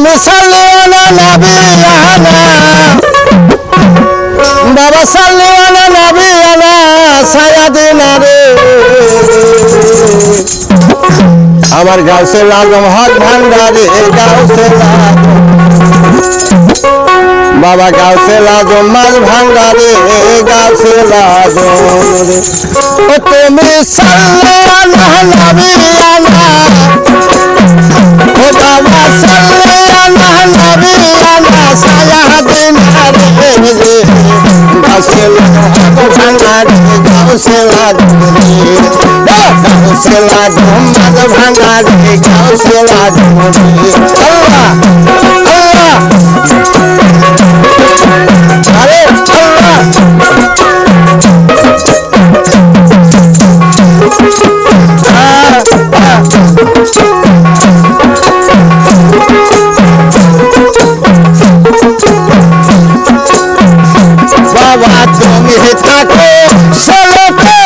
তুমি সাল্লিওয়ালা নবিয়ানা বাবা সাল্লিওয়ালা নবিয়ানা সায়াদিনা রে আমার গাউসে আজম হক ভান্ডারে গাউসে বাবা গাউসে আজম মাঝ ভান্ডারে গাউসে আজম ও তুমি সাল্লিওয়ালা নবিয়ানা ও বাবা সাল্লিওয়ালা নবিয়ানা সায়াদিনা রে গাউসে হক ভান্ডারে গাউসে আজম গাউসে আজম মাঝ ভান্ডারে গাউসে আজম আল্লাহ আল্লাহ আরে আল্লাহ বাবা তুমি থাকো সলপে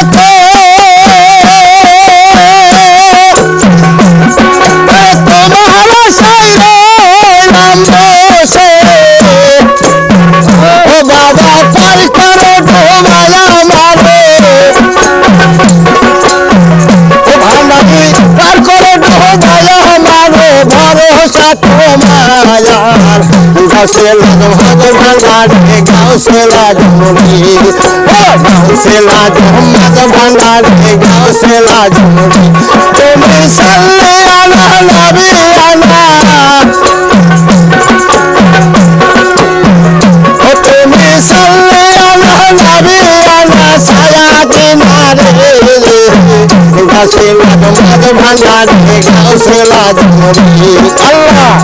তোমার সাইরে নাম বসে ও বাবা পার করো ডোবায়া মারে ও ভান্ডারি পার করো ডোবায়া মারে ভরসা তোমার গাউসে আজম হক ভান্ডারে গাউসে আজম রে গাউসে আজম মাঝ ভান্ডারে গাউসে আজম রে তুমি সাল্লিওয়ালা নবিয়ানা ও তুমি সাল্লিওয়ালা নবিয়ানা সায়াদিনা রে গাউসে আজম মাঝ ভান্ডারে গাউসে আজম রে আল্লাহ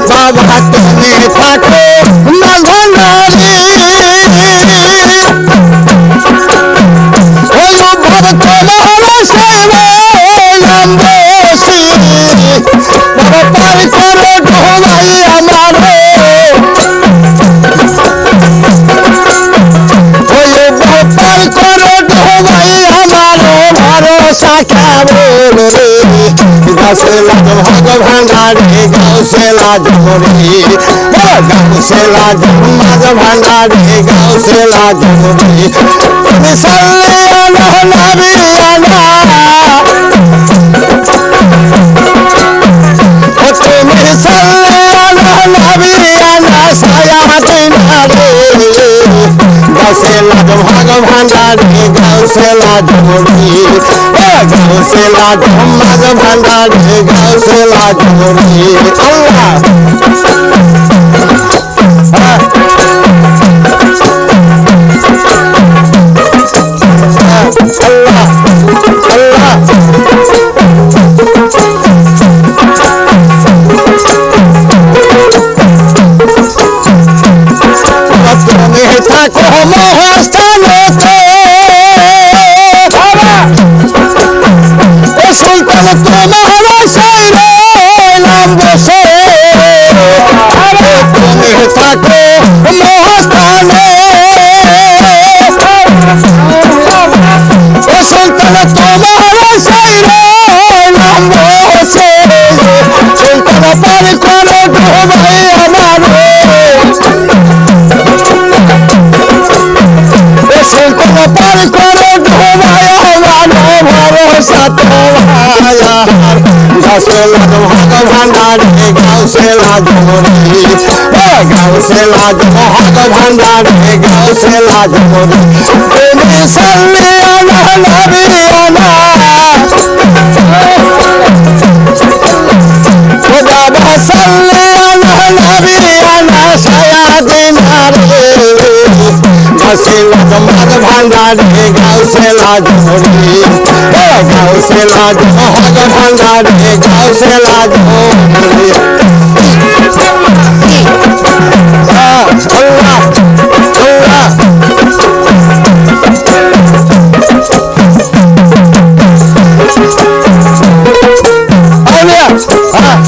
বাবা তুমি থাকো মাঝ ভান্ডারে ওই ভর তোমার সাইরে নাম বসি বাবা পার করো ডোবাই আমারে ওই পার করো ডোবাই আমারে ভরসা কেমন রে গাউসে আজম হক ভান্ডারে গাউসে আজম রে গাউসে আজম মাঝ ভান্ডারে গাউসে আজম রে তুমি সাল্লিওয়ালা নবিয়ানা ও তুমি সাল্লিওয়ালা নবিয়ানা সায়াদিনা রে গাউসে আজম হক ভান্ডারে গাউসে আজম রে গাউসে আজম মাঝ ভান্ডারে গাউসে আজম রে আল্লাহ তুমি থাকো মহাস্থানেতে ও সুলতান তোমার সাইরে নাম বসে তুমি থাকো মহাস্থানে ও সুলতান তোমার সাইরে নাম বসে সুলতান পার করো ডোবাই আমারে সুলতান পার করো ডোবাই আমারে ভরসা তোমার গাউসে আজম হক ভান্ডারে গাউসে আজম রে গাউসে আজম হক ভান্ডারে গাউসে আজম রে তুমি সাল্লিওয়ালা নবিয়ানা ও বাবা সাল্লিওয়ালা নবিয়ানা সায়াদিনা রে গাউসে আজম হক ভান্ডারে গাউসে আজম রে গাউসে আজম হক ভান্ডারে গাউসে আজম রে আল্লাহ আল্লাহ हाँ